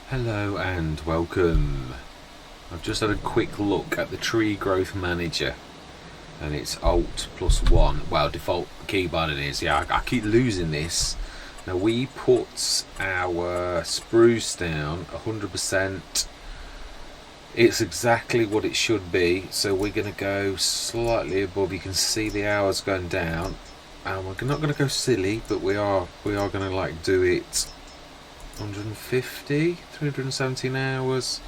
Hello and welcome. I've just had a quick look at the tree growth manager and it's Alt+1. Well, default keybind it is. Yeah, I keep losing this. Now we put our spruce down 100%. It's exactly what it should be, so we're going to go slightly above. You can see the hours going down, and we're not going to go silly, but we are going to like do it 150, 317 hours,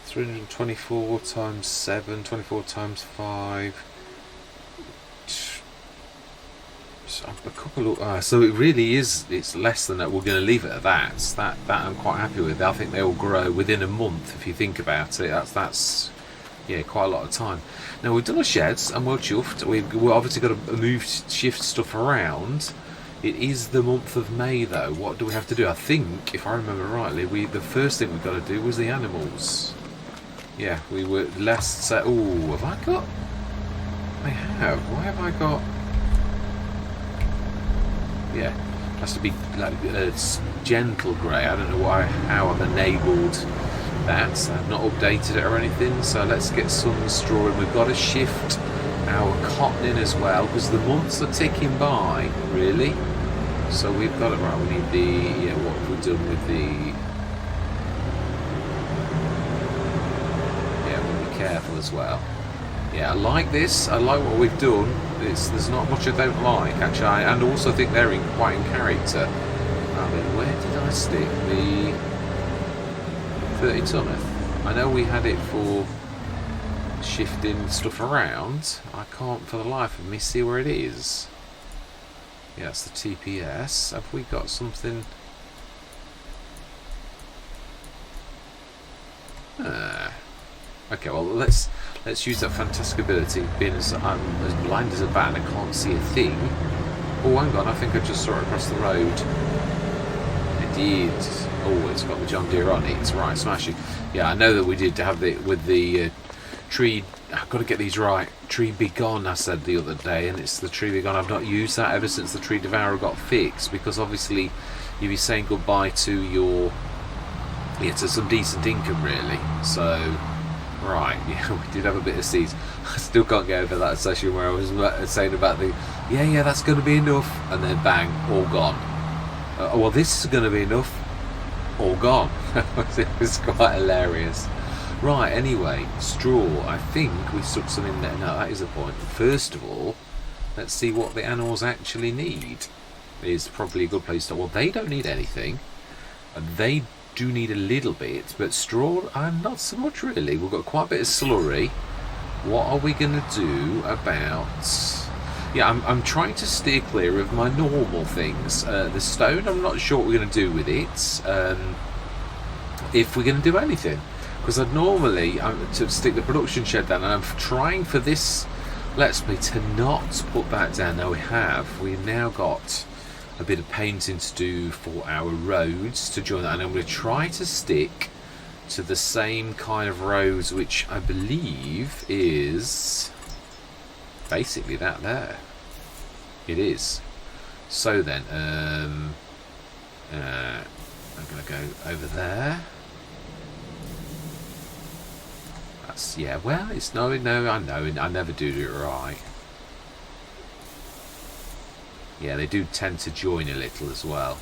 324 times 7, 24 times 5. A couple of, so it really is, it's less than that. We're going to leave it at that. That I'm quite happy with. I think they will grow within a month if you think about it. That's yeah, quite a lot of time. Now we've done our sheds and we're chuffed. We've obviously got to move, shift stuff around. It is the month of May though. What do we have to do? I think, if I remember rightly, the first thing we've got to do was the animals. Yeah, we were less. Oh, have I got? I have. Why have I got? Yeah, has to be like gentle grey. I don't know how I've enabled that. I've not updated it or anything. So let's get some straw in. We've got to shift our cotton in as well because the months are ticking by, really. So we've got it right. We need the what have we done with the? Yeah, we'll be careful as well. Yeah, I like this. I like what we've done. There's not much I don't like actually, and also think they're quite in character. I mean, where did I stick the 30 tonner? I know we had it for shifting stuff around. I can't for the life of me see where it is. Yeah, it's the TPS. Have we got something? Okay, well let's use that fantastic ability. Being as I'm as blind as a bat and I can't see a thing. Oh, hang on! I think I just saw it across the road. I did. Oh, it's got the John Deere on it. It's right, smashing. Yeah, I know that we did have it with the tree. I've got to get these right. Tree Be Gone, I said the other day, and it's the Tree Be Gone. I've not used that ever since the Tree Devourer got fixed because obviously you'd be saying goodbye to your to some decent income really. So. Right, yeah, we did have a bit of seeds. I still can't get over that session where I was saying about the yeah, that's going to be enough, and then bang, all gone. Well, this is going to be enough, all gone. It was quite hilarious. Right, anyway, straw. I think we stuck some in there. No, that is a point. First of all, let's see what the animals actually need. Is probably a good place to start. Well, they don't need anything, and they do need a little bit, but straw, not so much really. We've got quite a bit of slurry. What are we going to do about? Yeah, I'm trying to steer clear of my normal things. The stone, I'm not sure what we're going to do with it. If we're going to do anything, because I'd normally to stick the production shed down, and I'm trying for this Let's Play to not put that down. Now we've now got a bit of painting to do for our roads to join that, and I'm going to try to stick to the same kind of roads, which I believe is basically that there. It is. So then I'm going to go over there. That's, yeah, well, it's no, I know, I never do it right. Yeah, they do tend to join a little as well.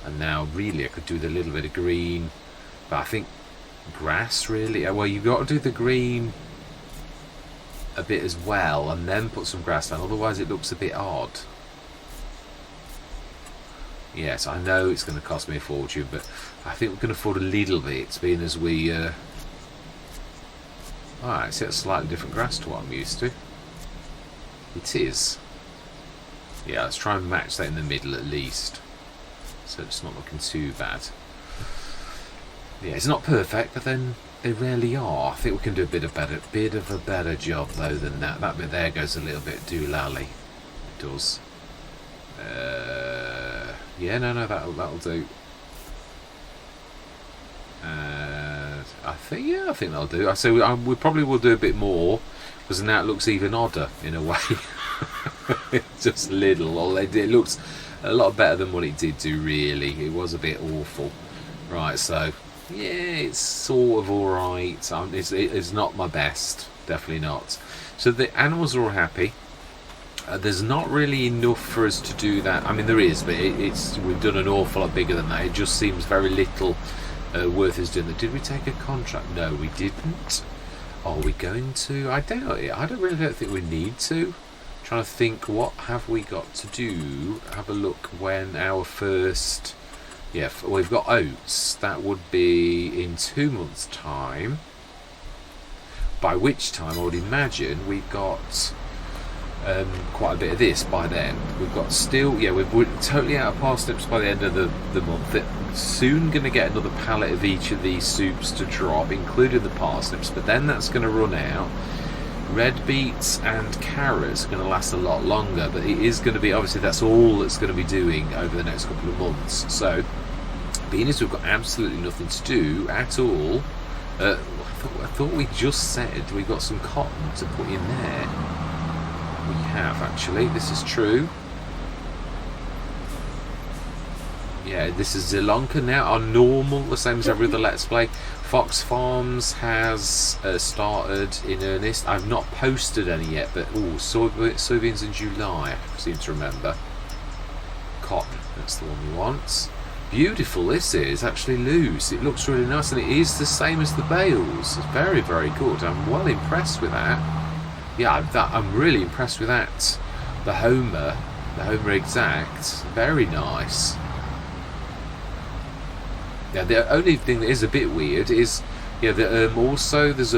And now really I could do the little bit of green, but I think grass really, well, you've got to do the green a bit as well and then put some grass down, otherwise it looks a bit odd. Yes, I know it's going to cost me a fortune, but I think we can afford a little bit, being as we alright, see, that's slightly different grass to what I'm used to. It is. Yeah, let's try and match that in the middle at least, so it's not looking too bad. Yeah, it's not perfect, but then they rarely are. I think we can do a bit of a better job though than that. That bit there goes a little bit doolally. It does. Yeah, no, that'll do. I think that'll do. So we probably will do a bit more, because now it looks even odder in a way. It's just little. It looks a lot better than what it did do, really. It was a bit awful. Right, so, yeah, it's sort of alright. It's not my best. Definitely not. So the animals are all happy. There's not really enough for us to do that. I mean, there is, but we've done an awful lot bigger than that. It just seems very little worth us doing that. Did we take a contract? No, we didn't. Are we going to? I doubt it. I don't think we need to. I'm trying to think, what have we got to do? Have a look when our first... Yeah, we've got oats. That would be in 2 months' time. By which time, I would imagine, we've got... quite a bit of this by then. We've got still, yeah, we're totally out of parsnips by the end of the month. They're soon going to get another pallet of each of these soups to drop, including the parsnips, but then that's going to run out. Red beets and carrots are going to last a lot longer, but it is going to be, obviously that's all it's going to be doing over the next couple of months. So, being as we've got absolutely nothing to do at all, I thought we just said we got some cotton to put in there. We have, actually. This is true. Yeah, this is Zielonka now. Our normal, the same as every other Let's Play. Fox Farms has started in earnest. I've not posted any yet, but soybeans in July, I seem to remember. Cotton, that's the one we want. Beautiful this is, actually loose. It looks really nice, and it is the same as the bales. It's very, very good. I'm well impressed with that. Yeah, I'm really impressed with that. The Homer Exact, very nice. Yeah, the only thing that is a bit weird is, yeah, also there's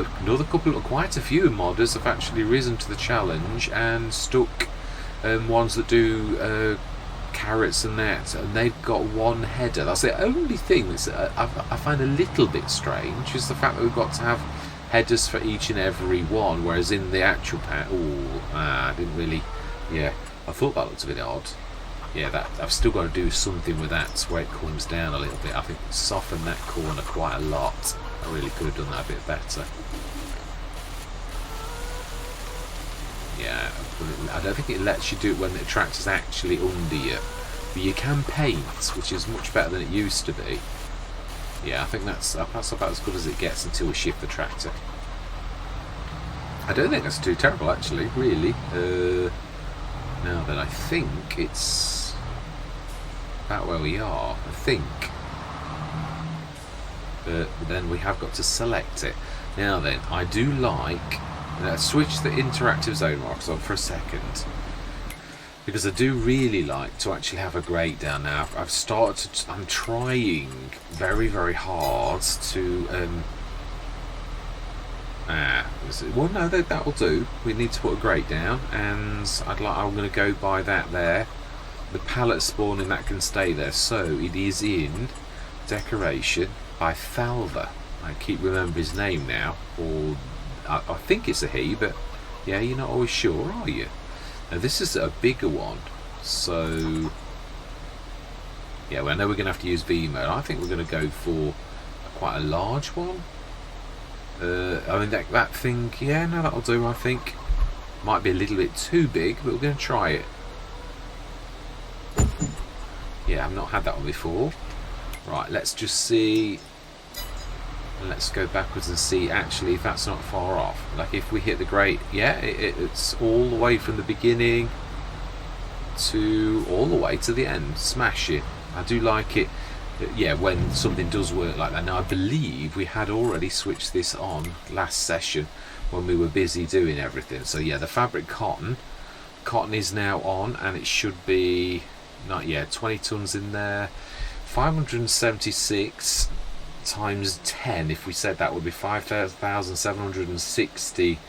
quite a few modders have actually risen to the challenge and stuck ones that do carrots and that, and they've got one header. That's the only thing that's I find a little bit strange, is the fact that we've got to have headers for each and every one, whereas in the actual pack, I didn't really, yeah, I thought that looked a bit odd. Yeah, that I've still got to do something with that where it comes down a little bit. I think soften that corner quite a lot. I really could have done that a bit better. Yeah, I don't think it lets you do it when the tractor's actually under you, but you can paint, which is much better than it used to be. Yeah, I think that's about as good as it gets until we shift the tractor. I don't think that's too terrible, actually, really. Now then, I think it's about where we are, I think. But then we have got to select it. Now then, I do like... switch the interactive zone marks on for a second, because I do really like to actually have a grate down now. I've started to, I'm trying very, very hard to well, no, that'll do. We need to put a grate down, and I'm going to go by that there. The pallet spawning, that can stay there. So it is in decoration by Falva. I keep remembering his name now, or I think it's a he, but yeah, you're not always sure, are you? Now this is a bigger one, so yeah, well, I know we're going to have to use V mode. I think we're going to go for quite a large one. I mean, that thing, yeah, no, that'll do, I think. Might be a little bit too big, but we're going to try it. Yeah, I've not had that one before. Right, let's just see. Let's go backwards and see actually if that's not far off. Like if we hit the grate, yeah, it's all the way from the beginning to all the way to the end. Smash it. I do like it. Yeah, when something does work like that. Now I believe we had already switched this on last session when we were busy doing everything. So yeah, the fabric cotton is now on, and it should be 20 tons in there. 576 times 10, if we said that, would be 5,760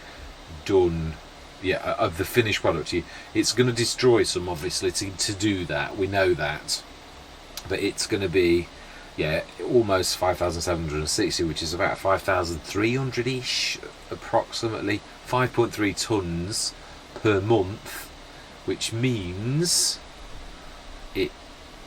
done, yeah, of the finished product. It's going to destroy some, obviously, to do that, we know that, but it's going to be, yeah, almost 5,760, which is about 5,300-ish approximately. 5.3 tons per month, which means it,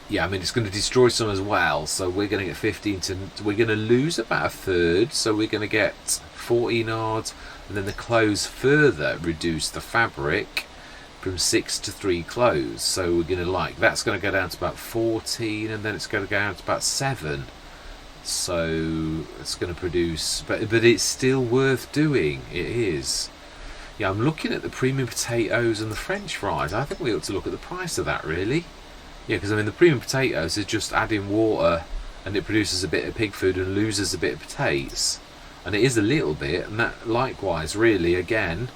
yeah, I mean, it's going to destroy some as well. So we're going to get 15 to, we're going to lose about a third. So we're going to get 14 yards, and then the clothes further reduce the fabric from 6 to 3 close. So we're going to that's going to go down to about 14, and then it's going to go down to about 7. So it's going to produce, but it's still worth doing. It is. Yeah, I'm looking at the premium potatoes and the French fries. I think we ought to look at the price of that, really. Yeah, because I mean the premium potatoes is just adding water, and it produces a bit of pig food and loses a bit of potatoes, and it is a little bit, and that likewise, really, again.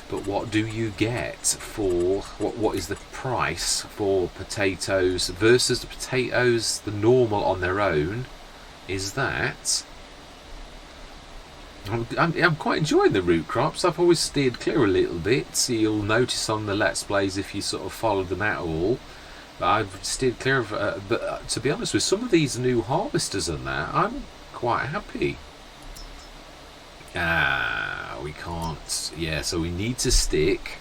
But what do you get for what is the price for potatoes versus the potatoes, the normal on their own? Is that I'm quite enjoying the root crops. I've always steered clear a little bit, so you'll notice on the Let's Plays if you sort of follow them at all. But I've steered clear of. But to be honest, with some of these new harvesters and that, I'm quite happy. We can't. Yeah, so we need to stick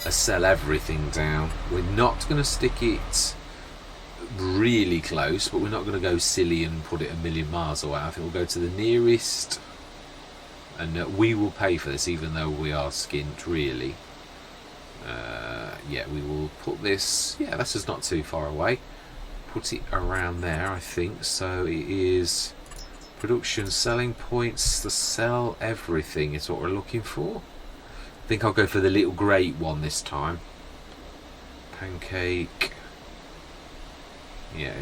a sell everything down. We're not going to stick it really close, but we're not going to go silly and put it a million miles away. I think we'll go to the nearest, and we will pay for this, even though we are skint, really. Yeah, we will put this. Yeah, this is not too far away. Put it around there, I think. So it is. Production selling points, the sell everything is what we're looking for. I think I'll go for the little great one this time. Pancake. Yeah,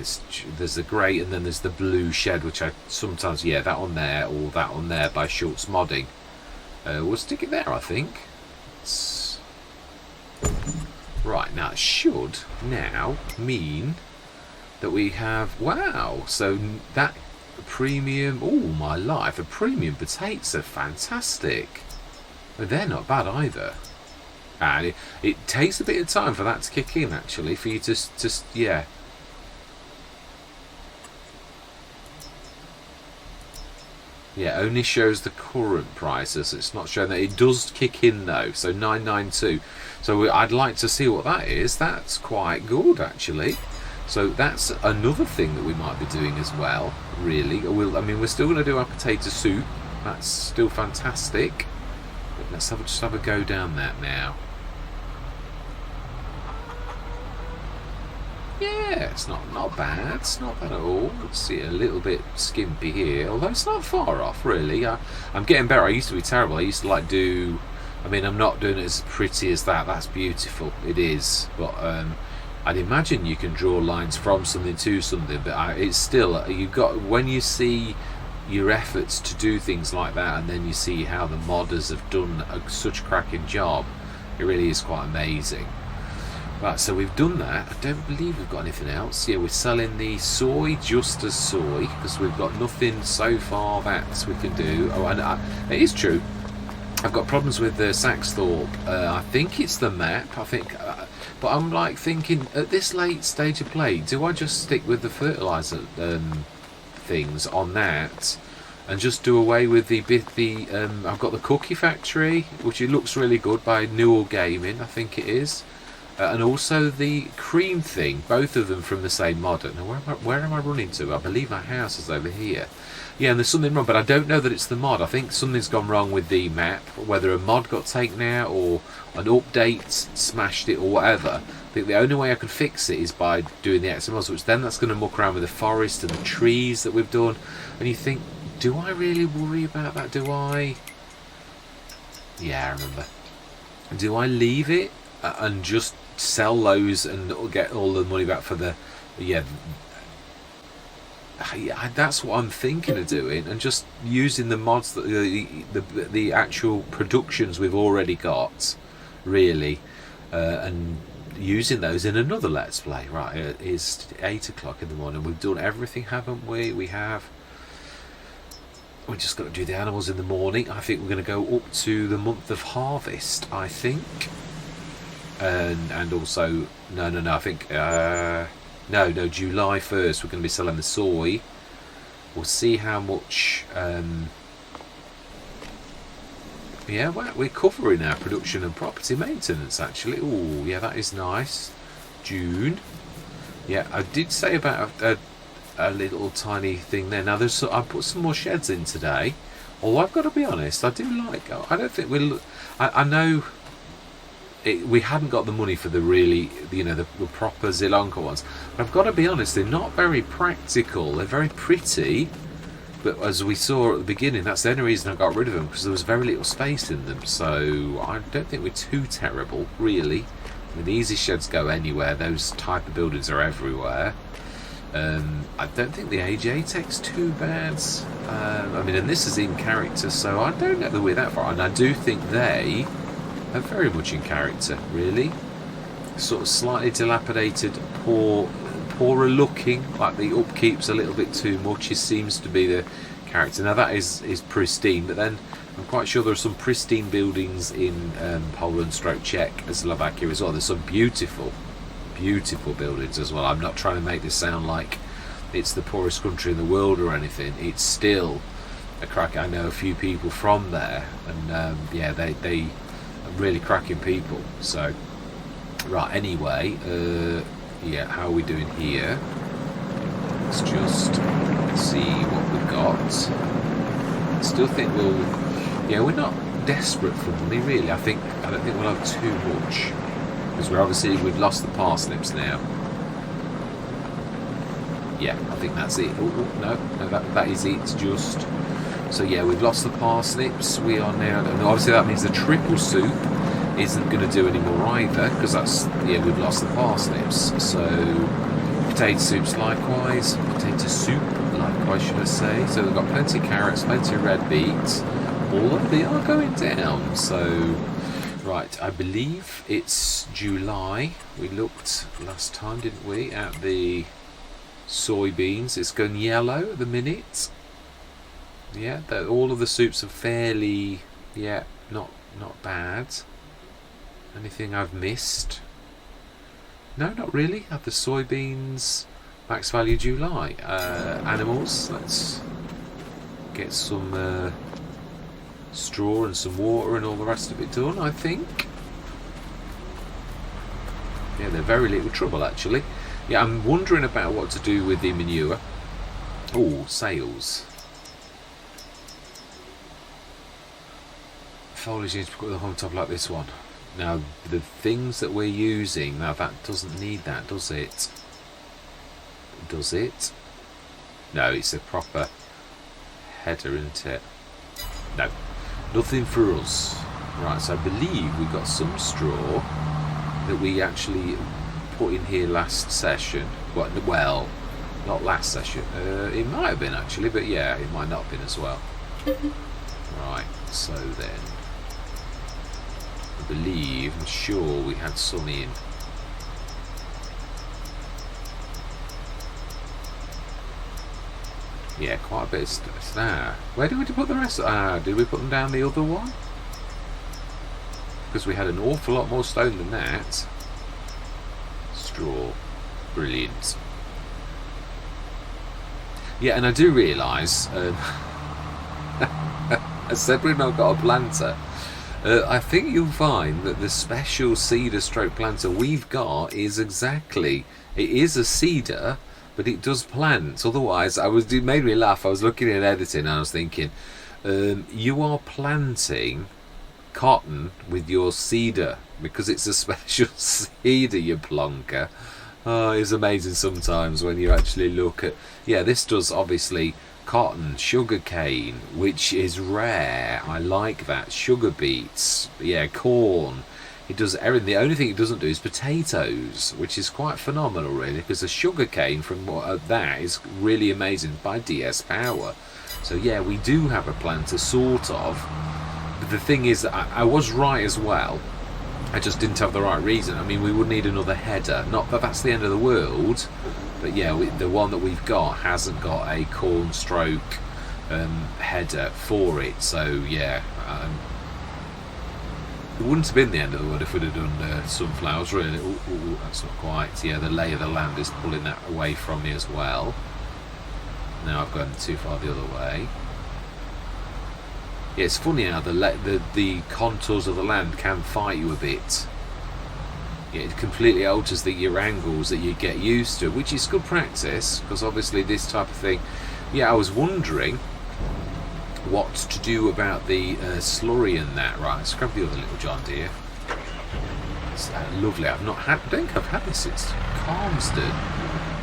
there's the great, and then there's the blue shed, which I sometimes, yeah, that on there or that on there by Schultz Modding. We'll stick it there, I think. Right, now it should now mean that we have, wow, so that premium, oh my life, a premium potatoes are fantastic. But they're not bad either. And it takes a bit of time for that to kick in, actually, for you to just yeah. Yeah, only shows the current prices. It's not showing that. It does kick in though, so 992. So I'd like to see what that is. That's quite good, actually. So that's another thing that we might be doing as well, really. I mean, we're still going to do our potato soup. That's still fantastic. But let's just have a go down that now. Yeah, it's not bad. It's not bad at all. Let's see, a little bit skimpy here, although it's not far off, really. I'm getting better. I used to be terrible. I used to do. I mean, I'm not doing it as pretty as that. That's beautiful. It is, but I'd imagine you can draw lines from something to something, but it's still, you've got, when you see your efforts to do things like that, and then you see how the modders have done such a cracking job, it really is quite amazing. Right, so we've done that. I don't believe we've got anything else. Yeah, we're selling the soy just as soy, because we've got nothing so far that we can do. Oh, and it is true. I've got problems with Saxthorpe. I think it's the map. I think, but I'm like thinking at this late stage of play, do I just stick with the fertilizer things on that, and just do away with the I've got the cookie factory, which it looks really good by Newell Gaming, I think it is, and also the cream thing. Both of them from the same modder. Now where am I running to? I believe my house is over here. Yeah, and there's something wrong, but I don't know that it's the mod. I think something's gone wrong with the map, whether a mod got taken out or an update smashed it or whatever. I think the only way I can fix it is by doing the XMLs, which then that's going to muck around with the forest and the trees that we've done. And you think, do I really worry about that? Do I? Yeah, I remember. Do I leave it and just sell those and get all the money back for the, yeah, that's what I'm thinking of doing, and just using the mods, the actual productions we've already got, really, and using those in another Let's Play. Right, it's 8 o'clock in the morning. We've done everything, haven't we? We have. We just got to do the animals in the morning. I think we're going to go up to the month of harvest, I think, and also no. I think. No, July 1st we're going to be selling the soy. We'll see how much. Yeah, we're covering our production and property maintenance, actually. Oh, yeah, that is nice. June. Yeah, I did say about a little tiny thing there. Now, I put some more sheds in today. Although I've got to be honest, I do like. I don't think we'll. I know. we hadn't got the money for the really, the proper Zielonka ones. But I've got to be honest, they're not very practical. They're very pretty, but as we saw at the beginning, that's the only reason I got rid of them, because there was very little space in them. So I don't think we're too terrible, really. I mean, the easy sheds go anywhere. Those type of buildings are everywhere. I don't think the AJ-Tech's too bad. I mean, and this is in character, so I don't know that we're that far. And I do think they are very much in character, really. Sort of slightly dilapidated, poorer looking, like the upkeep's a little bit too much. It seems to be the character. Now that is pristine, but then I'm quite sure there are some pristine buildings in Poland, Czech, and Slovakia as well. There's some beautiful buildings as well. I'm not trying to make this sound like it's the poorest country in the world or anything. It's still a crack. I know a few people from there, and yeah, they are really cracking people. So right, anyway, yeah, how are we doing here? Let's just see what we've got. Still think we're not desperate for money, really. I don't think we'll have too much, because we've lost the parsnips now. Yeah, I think that's it. No, that is it. Just so yeah, we've lost the parsnips. We are now, and obviously that means the triple soup isn't going to do anymore either, because we've lost the parsnips. So potato soups likewise, should I say. So we've got plenty of carrots, plenty of red beets. All of them are going down. So right, I believe it's July. We looked last time, didn't we, at the soybeans. It's going yellow at the minute. Yeah, all of the soups are fairly, not bad. Anything I've missed? No, not really. Have the soybeans max value July. Animals, let's get some straw and some water and all the rest of it done, I think. Yeah, they're very little trouble, actually. Yeah, I'm wondering about what to do with the manure. Oh, sales. Foliage needs to put the on top like this one. Now, the things that we're using, now that doesn't need that, does it? Does it? No, it's a proper header, isn't it? No, nothing for us. Right, so I believe we got some straw that we actually put in here last session. Well, not last session. It might have been actually, but yeah, it might not have been as well. Right, so then, I'm sure we had some in. Yeah, quite a bit of stuff. Now, where did we put the rest? Did we put them down the other one? Because we had an awful lot more stone than that. Straw. Brilliant. Yeah, and I do realise, I said we've not got a planter. I think you'll find that the special cedar stroke planter we've got is it is a cedar, but it does plant. Otherwise, it made me laugh. I was looking at editing and I was thinking, you are planting cotton with your cedar because it's a special cedar, you plonker. Oh, it's amazing sometimes when you actually look at, this does obviously cotton, sugar cane, which is rare. I like that. Sugar beets, corn. It does everything. The only thing it doesn't do is potatoes, which is quite phenomenal, really, because the sugar cane from that is really amazing by DS Power. So yeah, we do have a planter, sort of. But the thing is, I was right as well. I just didn't have the right reason. I mean, we would need another header. Not that that's the end of the world, but yeah, the one that we've got hasn't got a corn stroke header for it. So yeah, it wouldn't have been the end of the world if we'd have done sunflowers, really. Ooh, that's not quite. Yeah, the lay of the land is pulling that away from me as well. Now I've gone too far the other way. Yeah, it's funny how the contours of the land can fight you a bit. Yeah, it completely alters your angles that you get used to, which is good practice, because obviously this type of thing. Yeah, I was wondering what to do about the slurry and that. Right, let's grab the other little John Deere. It's lovely. I don't think I've had this since Calmsden.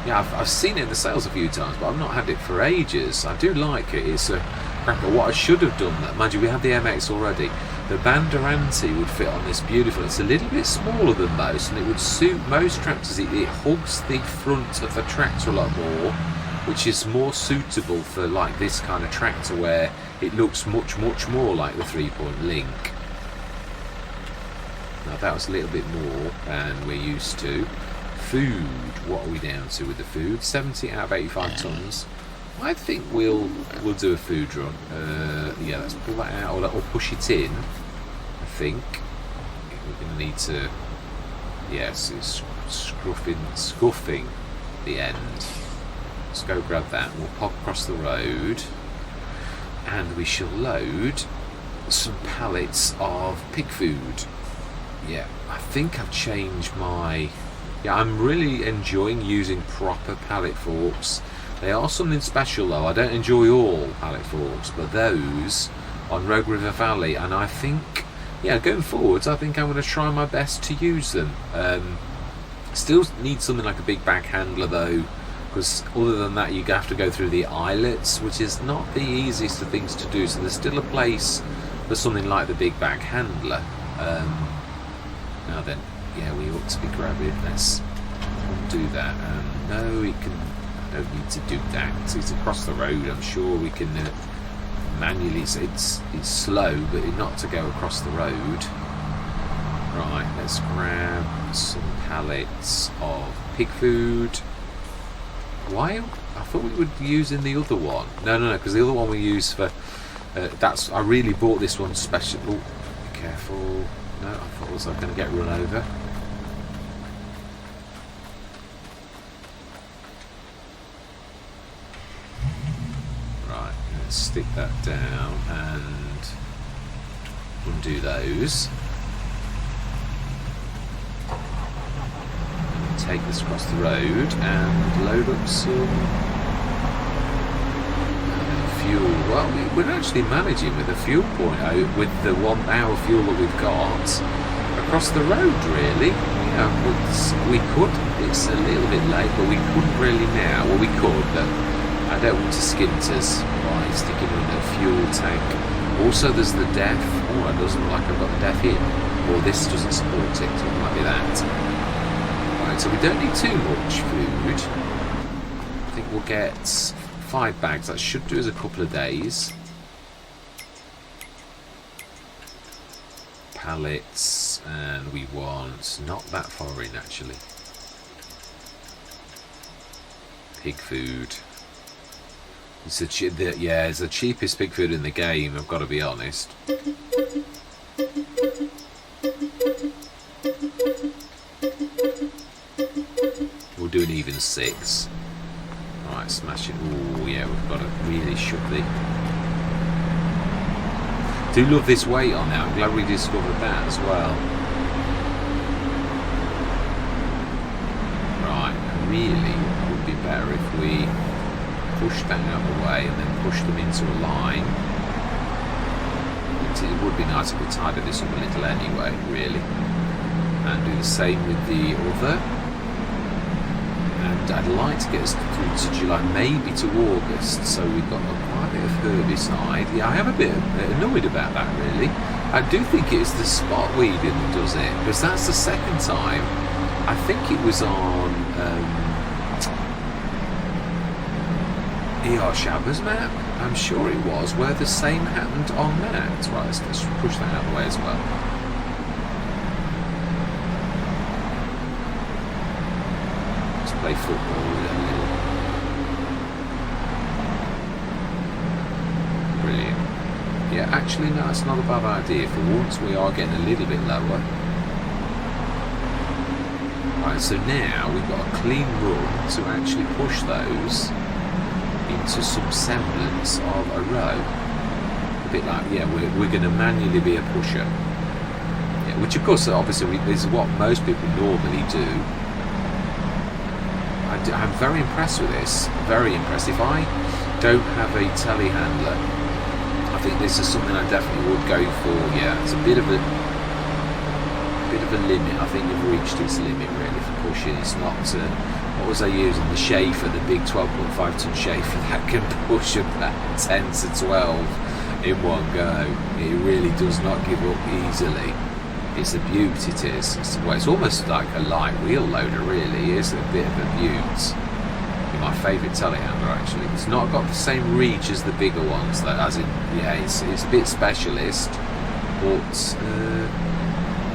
Yeah, I've seen it in the sales a few times, but I've not had it for ages. I do like it. It's a cracker. What I should have done, mind you, we had the MX already. The Banderanti would fit on this beautiful. It's a little bit smaller than most, and it would suit most tractors. It hugs the front of the tractor a lot more, which is more suitable for like this kind of tractor where it looks much more like the 3-point Link. Now that was a little bit more than we're used to. Food, what are we down to with the food? 70 out of 85 tons. I think we'll do a food run. Yeah, let's pull that out or push it in. I think we're going to need to. Yes, it's scuffing the end. Let's go grab that. We'll pop across the road, and we shall load some pallets of pig food. Yeah, I think I've changed my. Yeah, I'm really enjoying using proper pallet forks. They are something special though. I don't enjoy all pallet forks, but those on Rogue River Valley, and I think, yeah, going forwards, I think I'm going to try my best to use them. Still need something like a big bag handler though, because other than that you have to go through the eyelets, which is not the easiest of things to do. So there's still a place for something like the big bag handler. Now then, yeah, we ought to be grabbing. Let's do that. No, we can. I don't need to do that. So it's across the road. I'm sure we can manually. It's slow, but not to go across the road. Right. Let's grab some pallets of pig food. Why? I thought we were using the other one. No, because the other one we use for. I really bought this one special. Oh, be careful. No, I thought I was going to get run over. Right, let's stick that down and undo those. And take this across the road and load up some fuel. Well, we're actually managing with a fuel point out with the 1 hour fuel that we've got across the road, really. We could, it's a little bit late, but we couldn't really now. Well, we could, but I don't want to skint us by sticking in a fuel tank. Also, there's the DEF. Oh, it doesn't look like I've got the DEF in. Or this doesn't support it, so it might be that. Right, so we don't need too much food. I think we'll get 5 bags. That should do us a couple of days. Pallets, and we want not that far in actually. Pig food. It's the cheapest pig food in the game. I've got to be honest. We'll do an even 6. Right, smash it. Oh yeah, we've got to really shove the. Do love this weight on now. I'm glad we discovered that as well. Right, really would be better if we push that out of the way and then push them into a line. It would be nice if we tidied this up a little anyway, really. And do the same with the other. And I'd like to get us through to July, maybe to August, so we've got quite a bit of herbicide. Yeah, I am a bit annoyed about that, really. I do think it's the spot weeding that does it, because that's the second time. I think it was on ER Shabba's map, I'm sure it was, where the same happened on that. Right, let's push that out of the way as well. Play football with them. Brilliant. Yeah, actually no, it's not a bad idea. For once we are getting a little bit lower. Right, so now we've got a clean run to actually push those into some semblance of a row. A bit like, yeah, we're going to manually be a pusher. Yeah, which of course obviously is what most people normally do. I'm very impressed with this. Very impressed. If I don't have a telehandler, I think this is something I definitely would go for. Yeah, it's a bit of a bit of a limit. I think you've reached its limit really for pushing. It's not, what was I using? The Schaefer, the big 12.5 ton Schaefer that can push about 10 to 12 in one go. It really does not give up easily. It's a beaut, it is. It's almost like a light wheel loader really. It's a bit of a beaut. My favourite telehandler actually. It's not got the same reach as the bigger ones though, as in, yeah, it's a bit specialist, but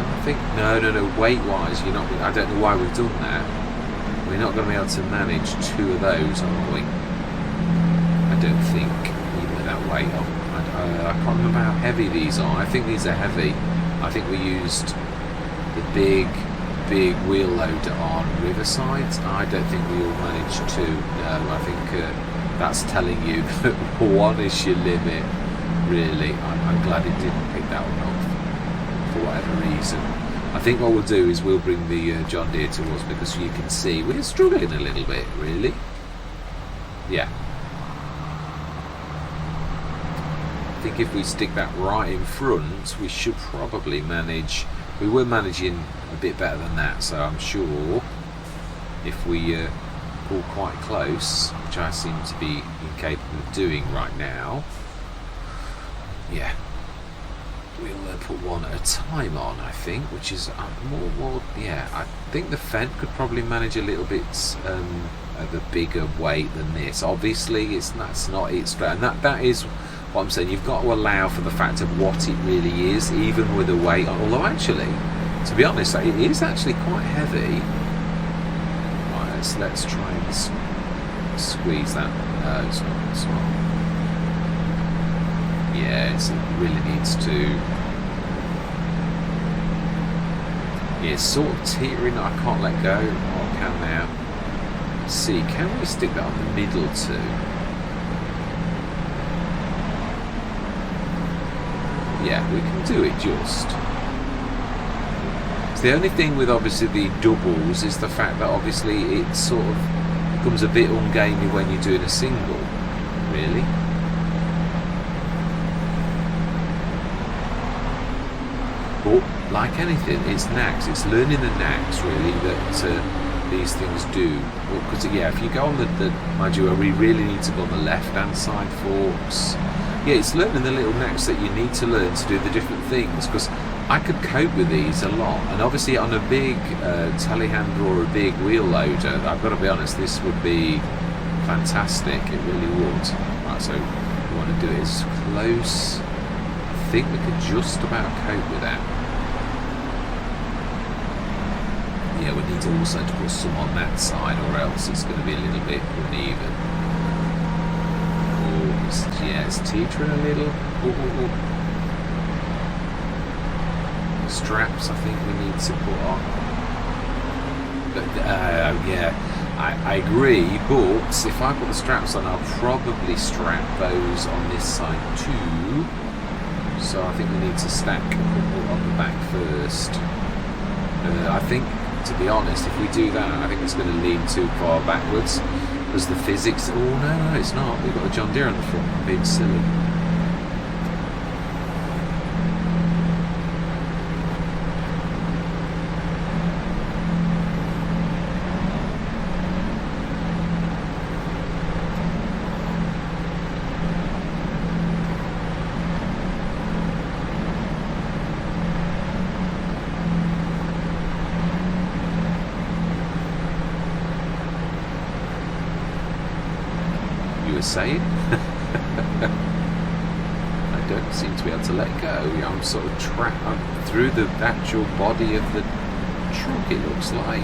I think, no, weight wise, you're not, I don't know why we've done that. We're not going to be able to manage 2 of those, are we? I don't think, even with that weight on. I can't remember how heavy these are. I think these are heavy. I think we used the big wheel loader on Riverside. I don't think we all managed to. No, I think that's telling you that 1 is your limit, really. I'm glad it didn't pick that one up for whatever reason. I think what we'll do is we'll bring the John Deere towards, because you can see we're struggling a little bit, really. Yeah. I think if we stick that right in front, we should probably manage. We were managing a bit better than that, so I'm sure if we pull quite close, which I seem to be incapable of doing right now, yeah, we'll put 1 at a time on, I think, which is more, yeah, I think the Fendt could probably manage a little bit of a bigger weight than this. Obviously, that's not its strength, and that is what I'm saying. You've got to allow for the fact of what it really is, even with the weight. Although actually, to be honest, it is actually quite heavy. Right, let's try and squeeze that. No, it's not. Yeah, it really needs to. Yeah, it's sort of teetering. I can't let go. Oh, I can now. Let's see, can we stick that on the middle too? Yeah, we can do it just. So the only thing with obviously the doubles is the fact that obviously it sort of becomes a bit ungainly when you're doing a single, really. But like anything, it's knacks. It's learning the knacks really that these things do. Because yeah, if you go on the mind you, we really need to go on the left-hand side forks. Yeah, it's learning the little knacks that you need to learn to do the different things, because I could cope with these a lot, and obviously on a big telehandler or a big wheel loader, I've got to be honest, this would be fantastic, it really would. Right, so we want to do it as close. I think we could just about cope with that. Yeah, we need also to put some on that side, or else it's going to be a little bit uneven. Yeah, it's teetering a little. Ooh. Straps, I think we need to put on. But yeah, I agree. But if I put the straps on, I'll probably strap those on this side too. So I think we need to stack a couple on the back first. I think, to be honest, if we do that, I think it's going to lean too far backwards. Because the physics. Oh no, it's not. We've got a John Deere on the front. I'm being silly. Saying I don't seem to be able to let go. I'm sort of trapped. I'm through the actual body of the truck, it looks like.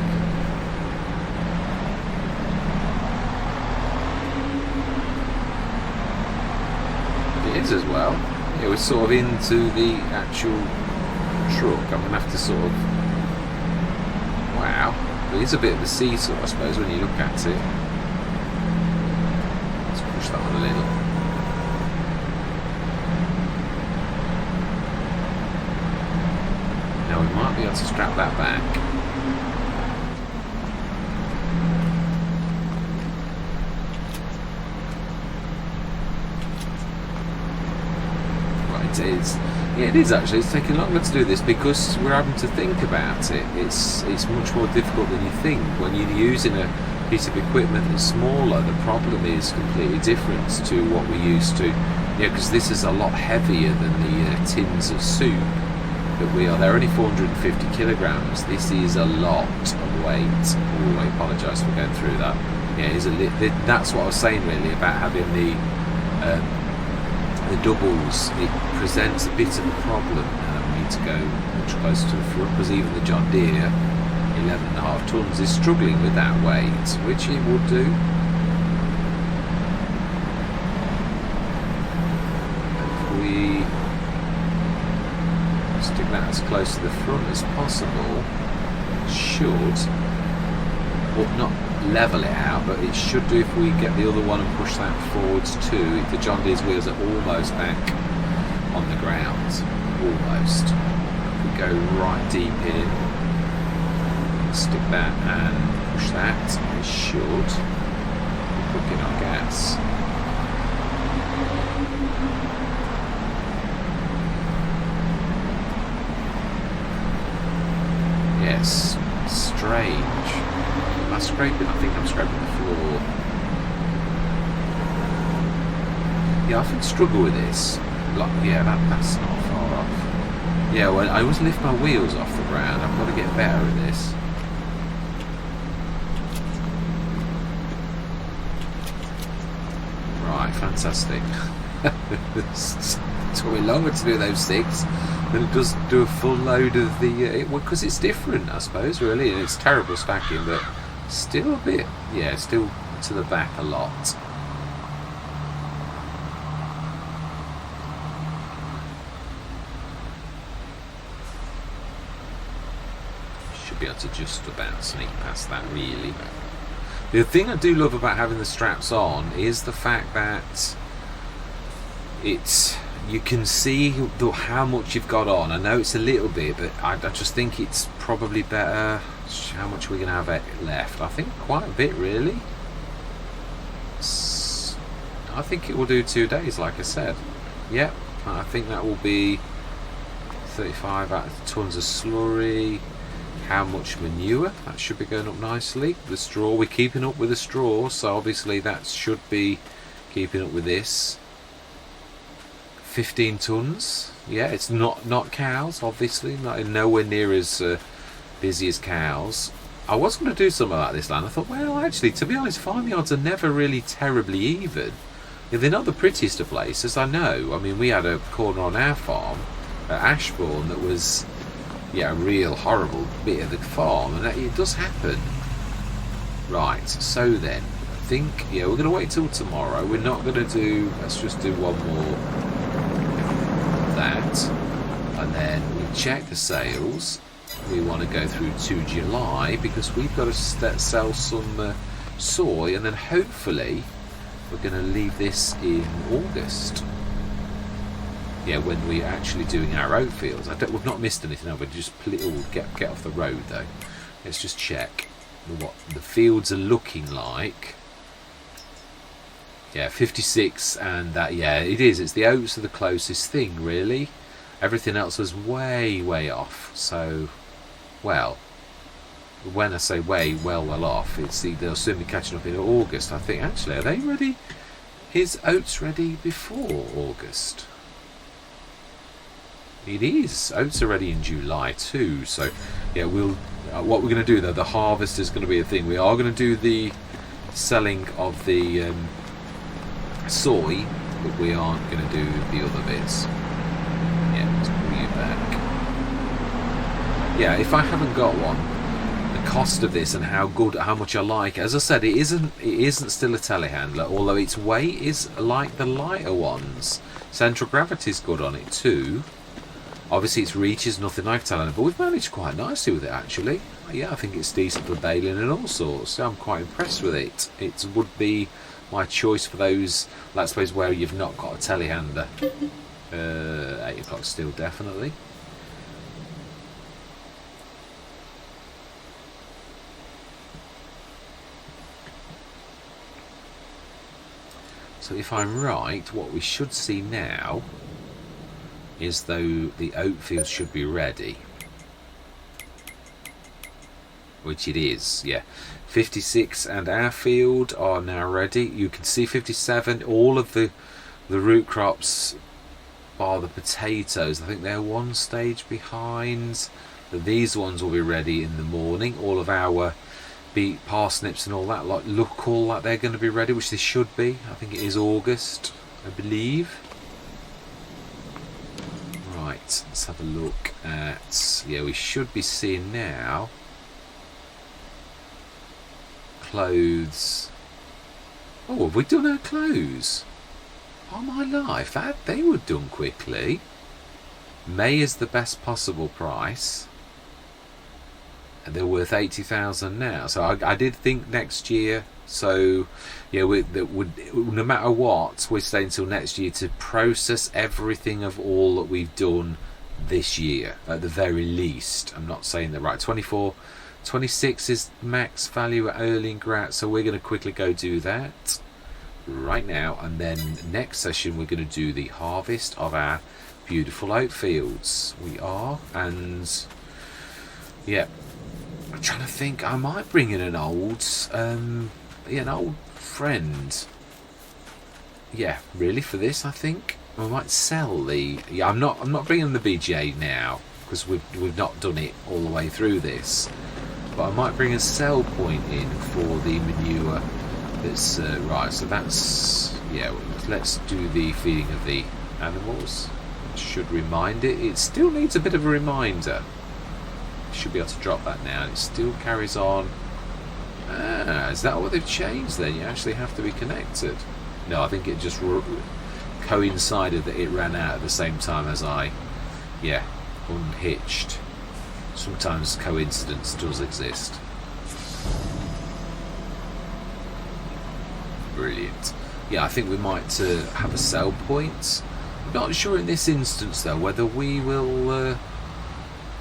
It is as well. It was sort of into the actual truck. I'm going to have to sort of. Wow. It is a bit of a seesaw, I suppose, when you look at it. That one a little. Now we might be able to strap that back. Right, Yeah, it is actually. It's taking longer to do this because we're having to think about it. It's much more difficult than you think. When you're using a piece of equipment that's smaller, the problem is completely different to what we're used to. Yeah, because this is a lot heavier than the tins of soup that we are. They're only 450 kilograms. This is a lot of weight. Oh, I apologise for going through that. Yeah, it is that's what I was saying really about having the doubles. It presents a bit of a problem. We need to go much closer to the front because even the John Deere 11.5 tons is struggling with that weight, which it would do. If we stick that as close to the front as possible, should, well, not level it out, but it should do if we get the other one and push that forwards too. The John Deere's wheels are almost back on the ground, almost. If we go right deep in, stick that and push that, it should be cooking on gas. Yes, strange. Am I scraping? I think I'm scraping the floor. Yeah, I often struggle with this. Like, yeah, that's not far off. Yeah, well, I always lift my wheels off the ground. I've got to get better at this. Right, fantastic. It took me longer to do those 6 than it does do a full load of the... well, because it's different, I suppose, really, and it's terrible stacking, but still a bit, yeah, still to the back a lot. Should be able to just about sneak past that, really. The thing I do love about having the straps on is the fact that you can see how much you've got on. I know it's a little bit, but I just think it's probably better. How much we're going to have left? I think quite a bit, really. I think it will do 2 days, like I said. Yep, I think that will be 35 tons of slurry. How much manure? That should be going up nicely. The straw, we're keeping up with the straw, so obviously that should be keeping up with this. 15 tons. Yeah, it's not cows, obviously. Nowhere near as busy as cows. I was going to do something like this land. I thought, well, actually, to be honest, farmyards are never really terribly even. Yeah, they're not the prettiest of places, I know. I mean, we had a corner on our farm at Ashbourne that was, yeah, a real horrible bit of the farm, and it does happen. Right, so then, I think, yeah, we're going to wait till tomorrow. We're not going to do, let's just do one more of that, and then we check the sales. We want to go through to July because we've got to sell some soy, and then hopefully we're going to leave this in August. Yeah, when we're actually doing our oat fields. We've not missed anything, have we? Just get off the road though. Let's just check what the fields are looking like. Yeah, 56, and that, yeah, it is. It's the oats are the closest thing, really. Everything else was way off. So, well, when I say well off, they'll soon be catching up in August. I think, actually, are they ready? Is oats ready before August? It is. Oats are ready in July too. So, yeah, what we're going to do though, the harvest is going to be a thing. We are going to do the selling of the soy, but we aren't going to do the other bits. Yeah, let's pull you back. Yeah, if I haven't got one, the cost of this and how much I like, as I said, it isn't still a telehandler, although its weight is like the lighter ones. Central gravity's good on it too. Obviously its reach is nothing like telehandler, but we've managed quite nicely with it actually. Yeah, I think it's decent for baling and all sorts, so I'm quite impressed with it. It would be my choice for those, let's suppose, where you've not got a telehandler. 8 o'clock still, definitely. So if I'm right, what we should see now is though the oat field should be ready. Which it is, yeah. 56 and our field are now ready. You can see 57, all of the root crops bar the potatoes. I think they're one stage behind. These ones will be ready in the morning. All of our beet, parsnips and all that look all like they're going to be ready, which they should be. I think it is August, I believe. Right, let's have a look at, yeah, we should be seeing now clothes. Oh, have we done our clothes? Oh my life, they were done quickly. May is the best possible price. And they're worth 80,000 now. So I did think next year. So yeah, no matter what, we're staying until next year to process everything of all that we've done this year at the very least. I'm not saying that, right. 26 is max value at Erling Grat, so we're going to quickly go do that right now, and then next session we're going to do the harvest of our beautiful oat fields. We are, and yeah, I'm trying to think. I might bring in an old friend. Yeah, really for this, I think I might sell the. Yeah, I'm not bringing the BJ now because we've not done it all the way through this. But I might bring a sell point in for the manure. That's right. So that's, yeah. Let's do the feeding of the animals. Should remind it. It still needs a bit of a reminder. Should be able to drop that now. It still carries on. Ah, is that what they've changed then? You actually have to be connected. No, I think it just coincided that it ran out at the same time as I, yeah, unhitched. Sometimes coincidence does exist. Brilliant. Yeah, I think we might have a sell point. I'm not sure in this instance though whether we will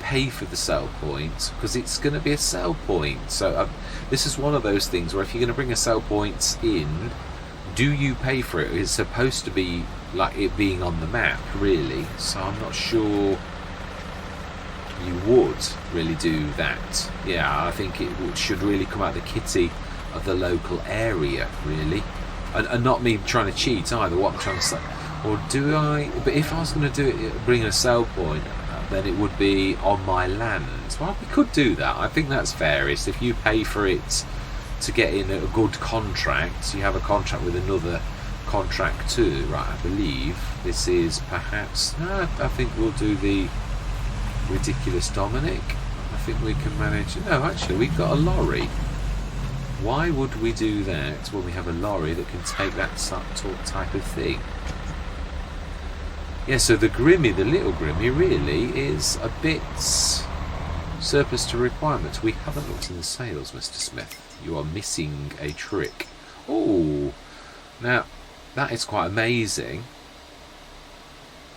pay for the sell point, because it's going to be a sell point. So this is one of those things where if you're going to bring a sell point in, do you pay for it? It's supposed to be like it being on the map, really. So I'm not sure you would really do that. Yeah, I think it should really come out of the kitty of the local area, really, and not me trying to cheat either. What I'm trying to say, or do I? But if I was going to do it, bring a sell point, then it would be on my land. Well, we could do that. I think that's fairest. If you pay for it to get in a good contract, you have a contract with another contractor, right? I believe this is perhaps. No, I think we'll do the ridiculous Dominic. I think we can manage. No, actually, we've got a lorry. Why would we do that when we have a lorry that can take that type of thing? Yeah, so the Grimmy, the little Grimmy, really is a bit surplus to requirements. We haven't looked in the sales, Mr. Smith. You are missing a trick. Oh, now that is quite amazing.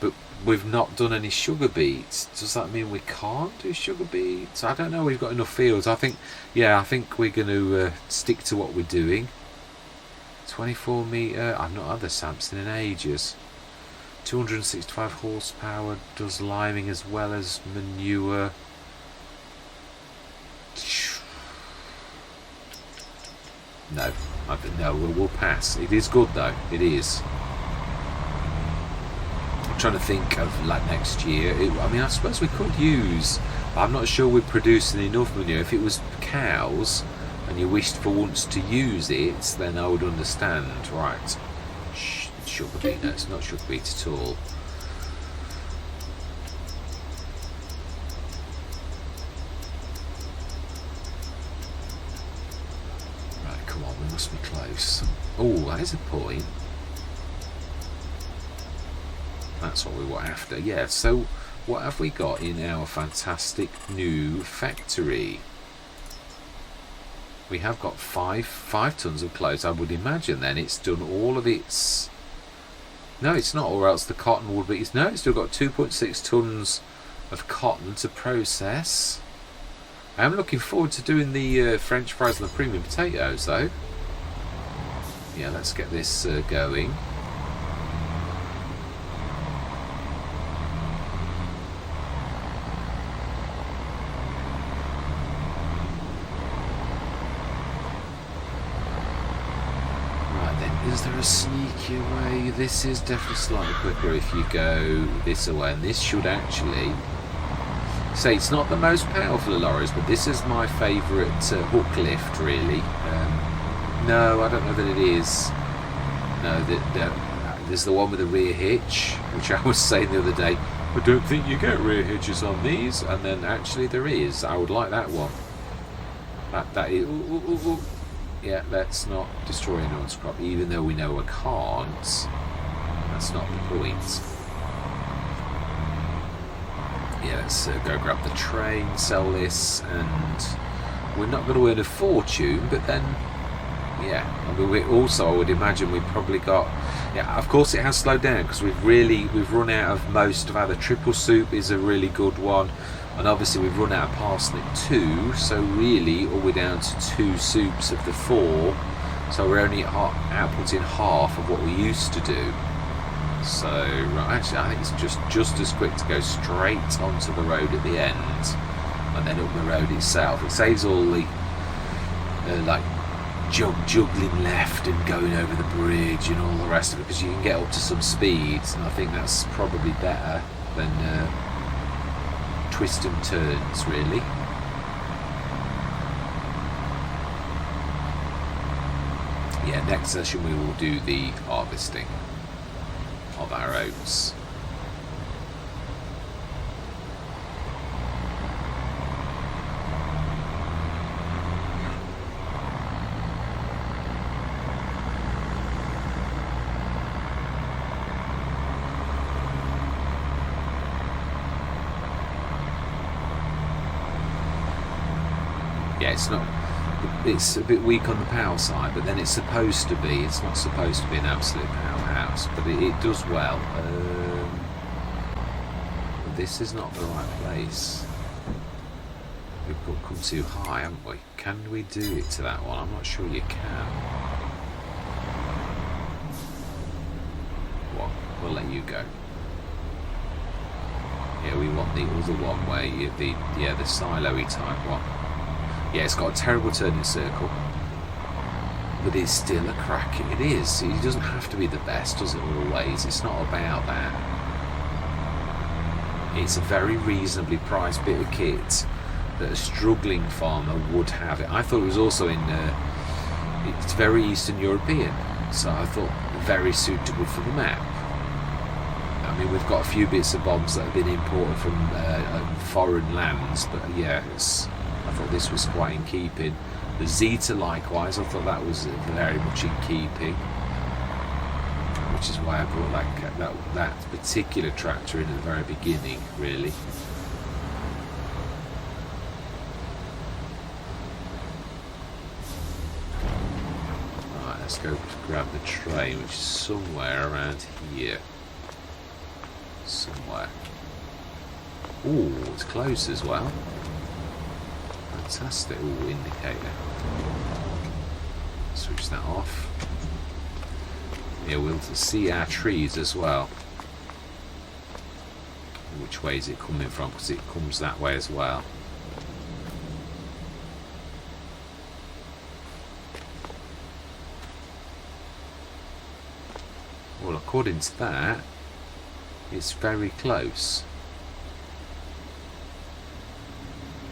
But we've not done any sugar beets. Does that mean we can't do sugar beets? I don't know. We've got enough fields. I think we're going to stick to what we're doing. 24 metre. I've not had the Samson in ages. 265 horsepower. Does liming as well as manure. No, we'll pass. It is good though. It is. I'm trying to think of like next year. I mean, I suppose we could use. I'm not sure we're producing enough manure. If it was cows and you wished for once to use it, then I would understand. Right. Sugar beet. No, it's not sugar beet at all. Right, come on, we must be close. Oh, that is a point. That's what we were after. Yeah, so what have we got in our fantastic new factory? We have got five tons of clothes. I would imagine then it's done all of its. No, it's not, or else the cotton would be. No, it's still got 2.6 tons of cotton to process. I am looking forward to doing the French fries and the premium potatoes, though. Yeah, let's get this going. then is there a sneaky way? This is definitely slightly quicker if you go this way, and this should actually say it's not the most powerful of lorries, but this is my favourite hook lift, really. No, I don't know that it is. No, there's the one with the rear hitch, which I was saying the other day. I don't think you get rear hitches on these, and then actually there is. I would like that one. That is. Yeah, let's not destroy anyone's crop, even though we know we can't. That's not the point. Yeah, let's go grab the train, sell this, and we're not going to earn a fortune, but then, yeah. I mean, I would imagine we've probably got. Yeah, of course it has slowed down because we've run out of most of the triple soup is a really good one, and obviously we've run out of parsnip too. So really, we're down to 2 soups of the 4. So we're only outputting half of what we used to do. So actually, I think it's just as quick to go straight onto the road at the end, and then up the road itself. It saves all the juggling left and going over the bridge and all the rest of it, because you can get up to some speeds, and I think that's probably better than twist and turns, really. Yeah, next session we will do the harvesting of our oats. It's a bit weak on the power side, but then it's supposed to be. It's not supposed to be an absolute powerhouse, but it does well. This is not the right place. We've come too high, haven't we? Can we do it to that one? I'm not sure you can. What? We'll let you go. Yeah, we want the other one where the silo-y type one. Yeah, it's got a terrible turning circle, but it's still a crack. It is. It doesn't have to be the best, does it, always? It's not about that. It's a very reasonably priced bit of kit that a struggling farmer would have. I thought it was also it's very Eastern European, so I thought very suitable for the map. I mean, we've got a few bits and bobs that have been imported from foreign lands, but yeah, I thought this was quite in keeping. The Zeta likewise, I thought that was very much in keeping, which is why I brought that particular tractor in at the very beginning, really. Right, let's go grab the train, which is somewhere around here. Somewhere. Ooh, it's close as well. Fantastic. Ooh, indicator. Switch that off. Yeah, we'll see our trees as well. Which way is it coming from? Because it comes that way as well. Well, according to that, it's very close.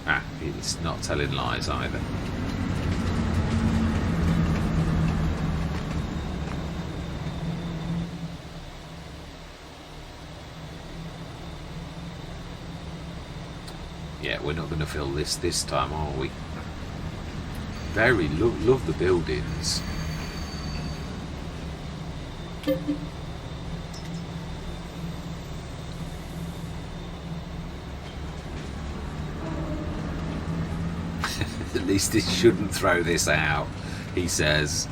Ah, it's not telling lies either. Yeah, we're not going to fill this time, are we? Very love the buildings. At least it shouldn't throw this out, he says.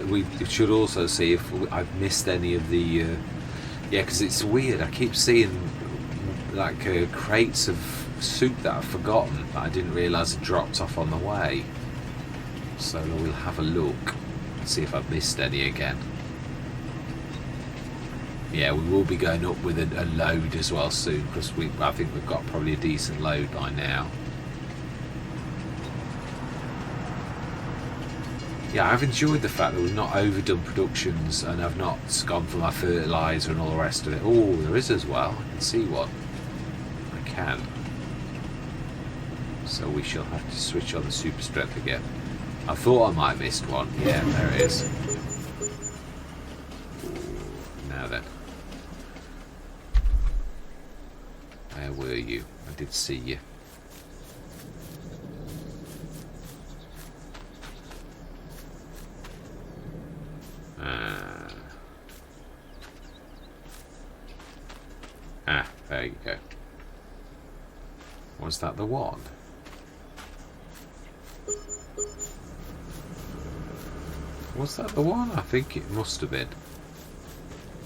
We should also see if I've missed any of the... yeah, because it's weird. I keep seeing like crates of soup that I've forgotten that I didn't realise had dropped off on the way. So we'll have a look and see if I've missed any again. Yeah, we will be going up with a load as well soon, because I think we've got probably a decent load by now. yeah, I've enjoyed the fact that we've not overdone productions and I've not gone for my fertiliser and all the rest of it. Oh, there is as well. I can see one. I can. So we shall have to switch on the super strength again. I thought I might have missed one. Yeah, there it is. Ooh, now then. Where were you? I did see you. There you go. Was that the one? Was that the one? I think it must have been.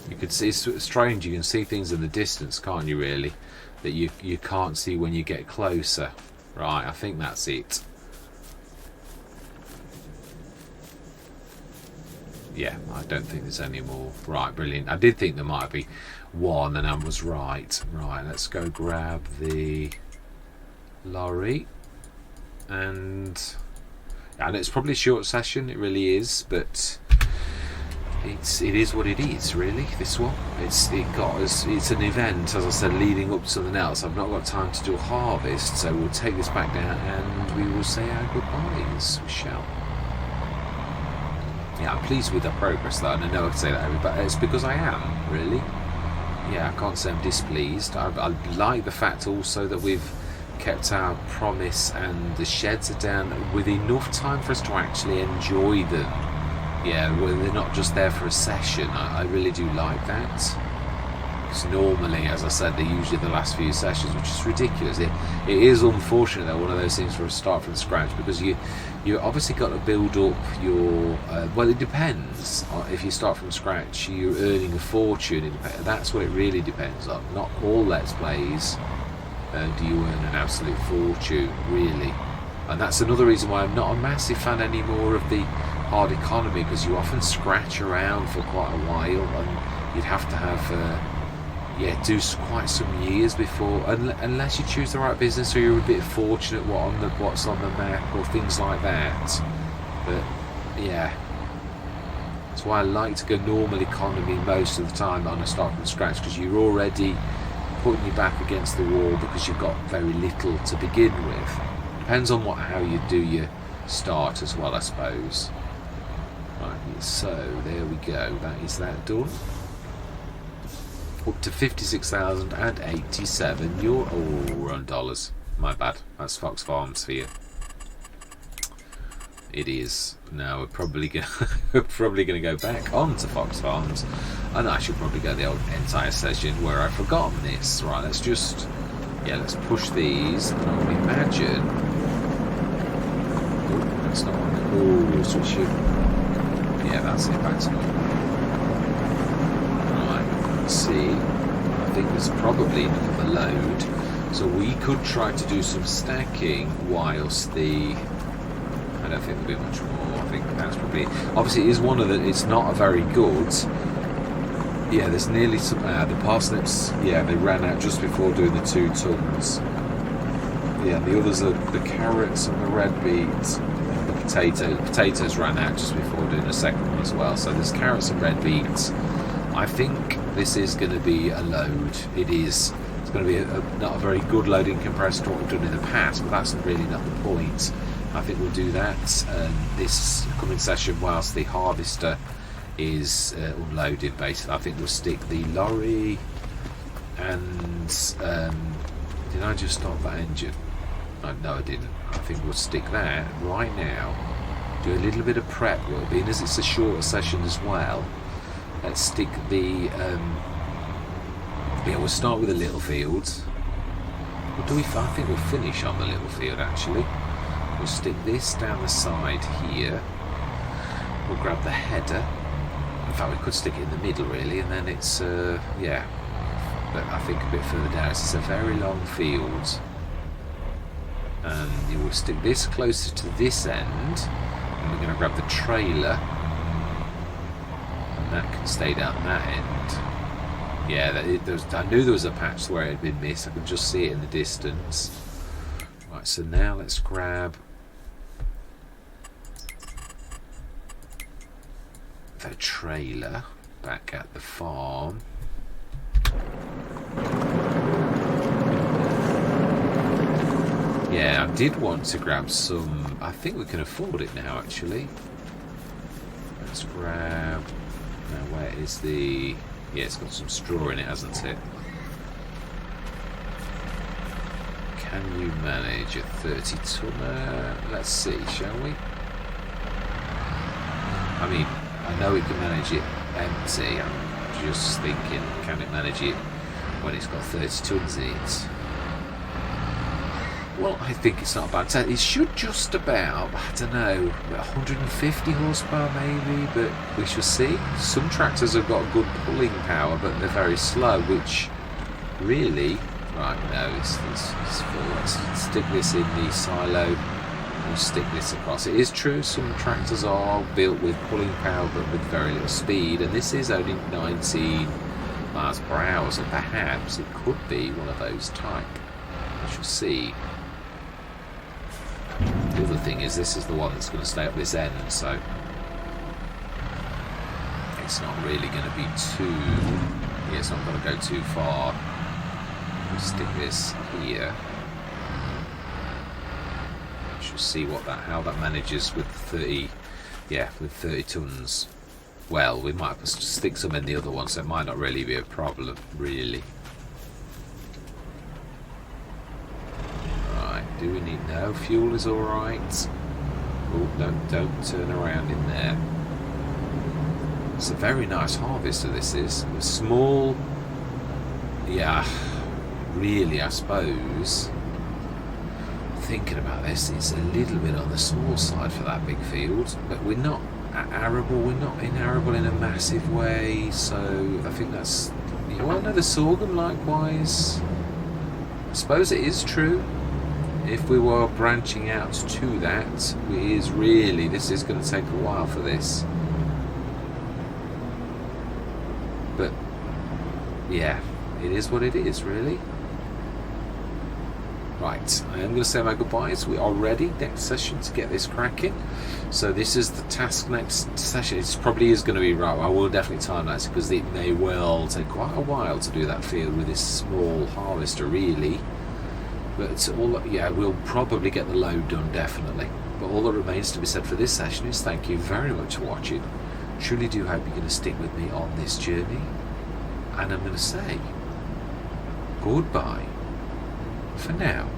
You could see, it's strange, you can see things in the distance, can't you, really? That you can't see when you get closer. Right, I think that's it. Yeah, I don't think there's any more. Right, brilliant. I did think there might be one, and I was right. Right, let's go grab the lorry. And it's probably a short session, it really is, but it is what it is, really. This one, it's an event, as I said, leading up to something else. I've not got time to do a harvest, so we'll take this back down and we will say our goodbyes. We shall. Yeah, I'm pleased with the progress though, and I know I can say that, but it's because I am, really. Yeah, I can't say I'm displeased. I like the fact also that we've kept our promise and the sheds are down with enough time for us to actually enjoy them. Yeah, well, they're not just there for a session. I really do like that. Because normally, as I said, they're usually the last few sessions, which is ridiculous. It is unfortunate though, one of those things for a start from scratch, because you obviously got to build up your well, it depends. If you start from scratch, you're earning a fortune. That's what it really depends on. Not all Let's Plays do you earn an absolute fortune, really. And that's another reason why I'm not a massive fan anymore of the hard economy, because you often scratch around for quite a while, and you'd have to have do quite some years before, unless you choose the right business or you're a bit fortunate what's on the map or things like that. But yeah, that's why I like to go normal economy most of the time on a start from scratch, because you're already putting your back against the wall because you've got very little to begin with. Depends on how you do your start as well, I suppose. Right, so there we go. That is that done. Up to 56,087. You're we're on dollars. My bad. That's Fox Farms for you. It is. Now we're probably gonna go back onto Fox Farms, and I should probably go the old entire session where I've forgotten this. Right, let's push these. And I would imagine. Oh, that's not one. Oh, switch it. Yeah, that's it. That's good. See, I think there's probably enough of a load, so we could try to do some stacking whilst I don't think there'll be much more. I think that's probably, obviously it is one of the, it's not a very good, yeah, there's nearly some, the parsnips, yeah, they ran out just before doing the 2 tons. Yeah, the others are the carrots and the red beets, the potatoes ran out just before doing the second one as well, so there's carrots and red beets. I think this is going to be a load. It is. It's going to be not a very good load in comparison to what we've done in the past, but that's really not the point. I think we'll do that this coming session whilst the harvester is unloading, basically. I think we'll stick the lorry and... did I just stop that engine? No, I didn't. I think we'll stick that right now. Do a little bit of prep work, being as it's a shorter session as well. Let's stick the, we'll start with the little fields. Or do we, I think we'll finish on the little field, actually. We'll stick this down the side here. We'll grab the header. In fact, we could stick it in the middle, really, and then it's, yeah. But I think a bit further down, it's a very long field. And you will stick this closer to this end. And we're going to grab the trailer. That can stay down that end. Yeah, I knew there was a patch where it had been missed. I could just see it in the distance. Right, so now let's grab the trailer back at the farm. Yeah, I did want to grab some. I think we can afford it now, actually. Let's grab. Now, where is the. Yeah, it's got some straw in it, hasn't it? Can you manage a 30-tonner? Let's see, shall we? I mean, I know it can manage it empty. I'm just thinking, can it manage it when it's got 30 tons in it? Well, I think it's not bad. It should just about, I don't know, 150 horsepower maybe, but we shall see. Some tractors have got good pulling power, but they're very slow, which really, right, no, it's full. Let's stick this in the silo. We'll stick this across. It is true, some tractors are built with pulling power, but with very little speed, and this is only 19 miles per hour, so perhaps it could be one of those type. We shall see. The other thing is, this is the one that's going to stay up this end, so it's not really going to be too. Yeah, it's not going to go too far. We'll stick this here. We shall see how that manages with 30. Yeah, with 30 tons. Well, we might stick some in the other one, so it might not really be a problem, really. Do we need no fuel? Is all right. Oh, don't turn around in there. It's a very nice harvester. This is small. Yeah, really. I suppose. Thinking about this, it's a little bit on the small side for that big field, but we're not arable. We're not inarable in a massive way. So I think that's. Well, no, the sorghum likewise. I suppose it is true. If we were branching out to that, this is going to take a while for this. But, yeah, it is what it is, really. Right, I am going to say my goodbyes. We are ready next session to get this cracking. So this is the task next session. It probably is going to be right. I will definitely time lapse because it may well take quite a while to do that field with this small harvester, really. But we'll probably get the load done, definitely. But all that remains to be said for this session is thank you very much for watching. Truly do hope you're going to stick with me on this journey. And I'm going to say goodbye for now.